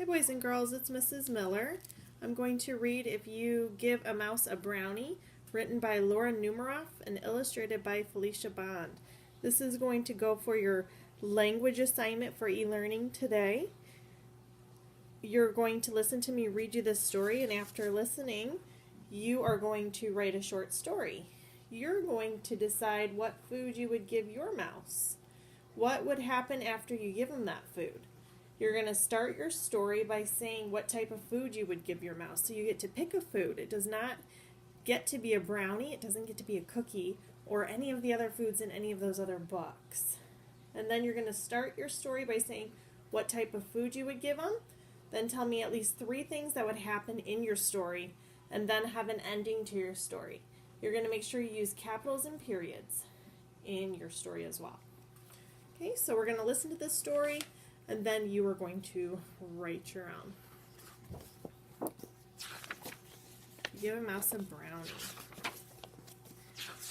Hi boys and girls, it's Mrs. Miller. I'm going to read If You Give a Mouse a Brownie, written by Laura Numeroff and illustrated by Felicia Bond. This is going to go for your language assignment for e-learning today. You're going to listen to me read you this story, and after listening, you are going to write a short story. You're going to decide what food you would give your mouse. What would happen after you give him that food? You're going to start your story by saying what type of food you would give your mouse. So you get to pick a food. It does not get to be a brownie. It doesn't get to be a cookie or any of the other foods in any of those other books. And then you're going to start your story by saying what type of food you would give them. Then tell me at least 3 things that would happen in your story, and then have an ending to your story. You're going to make sure you use capitals and periods in your story as well. Okay, so we're going to listen to this story, and then you are going to write your own. Give a mouse a brownie.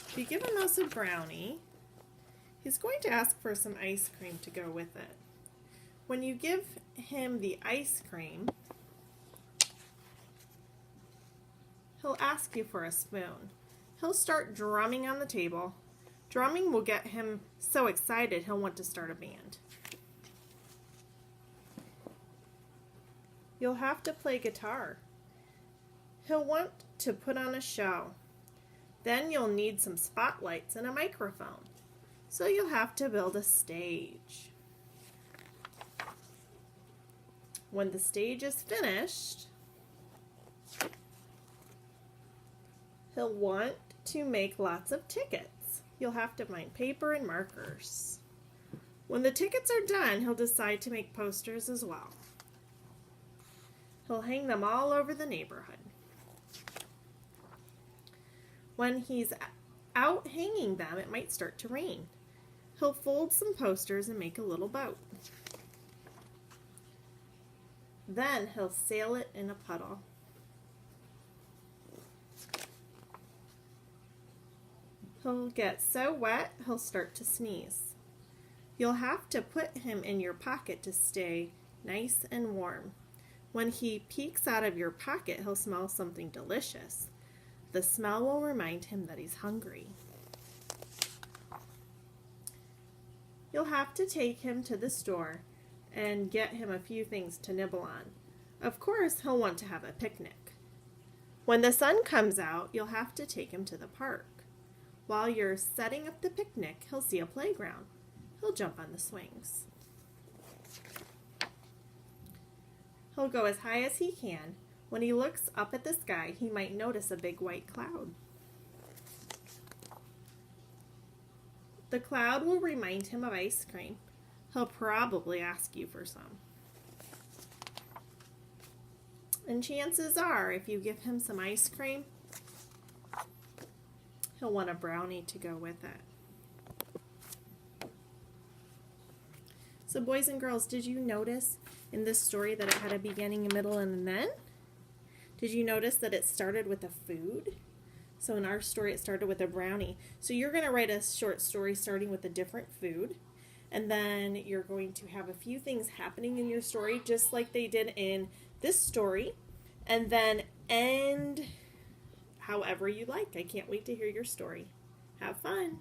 If you give a mouse a brownie, he's going to ask for some ice cream to go with it. When you give him the ice cream, he'll ask you for a spoon. He'll start drumming on the table. Drumming will get him so excited he'll want to start a band. You'll have to play guitar. He'll want to put on a show. Then you'll need some spotlights and a microphone. So you'll have to build a stage. When the stage is finished, he'll want to make lots of tickets. You'll have to find paper and markers. When the tickets are done, he'll decide to make posters as well. He'll hang them all over the neighborhood. When he's out hanging them, it might start to rain. He'll fold some posters and make a little boat. Then he'll sail it in a puddle. He'll get so wet, he'll start to sneeze. You'll have to put him in your pocket to stay nice and warm. When he peeks out of your pocket, he'll smell something delicious. The smell will remind him that he's hungry. You'll have to take him to the store and get him a few things to nibble on. Of course, he'll want to have a picnic. When the sun comes out, you'll have to take him to the park. While you're setting up the picnic, he'll see a playground. He'll jump on the swings. He'll go as high as he can. When he looks up at the sky, he might notice a big white cloud. The cloud will remind him of ice cream. He'll probably ask you for some. And chances are, if you give him some ice cream, he'll want a brownie to go with it. So boys and girls, did you notice in this story that it had a beginning, a middle, and an end? Did you notice that it started with a food? So in our story, it started with a brownie. So you're going to write a short story starting with a different food. And then you're going to have a few things happening in your story, just like they did in this story. And then end however you like. I can't wait to hear your story. Have fun.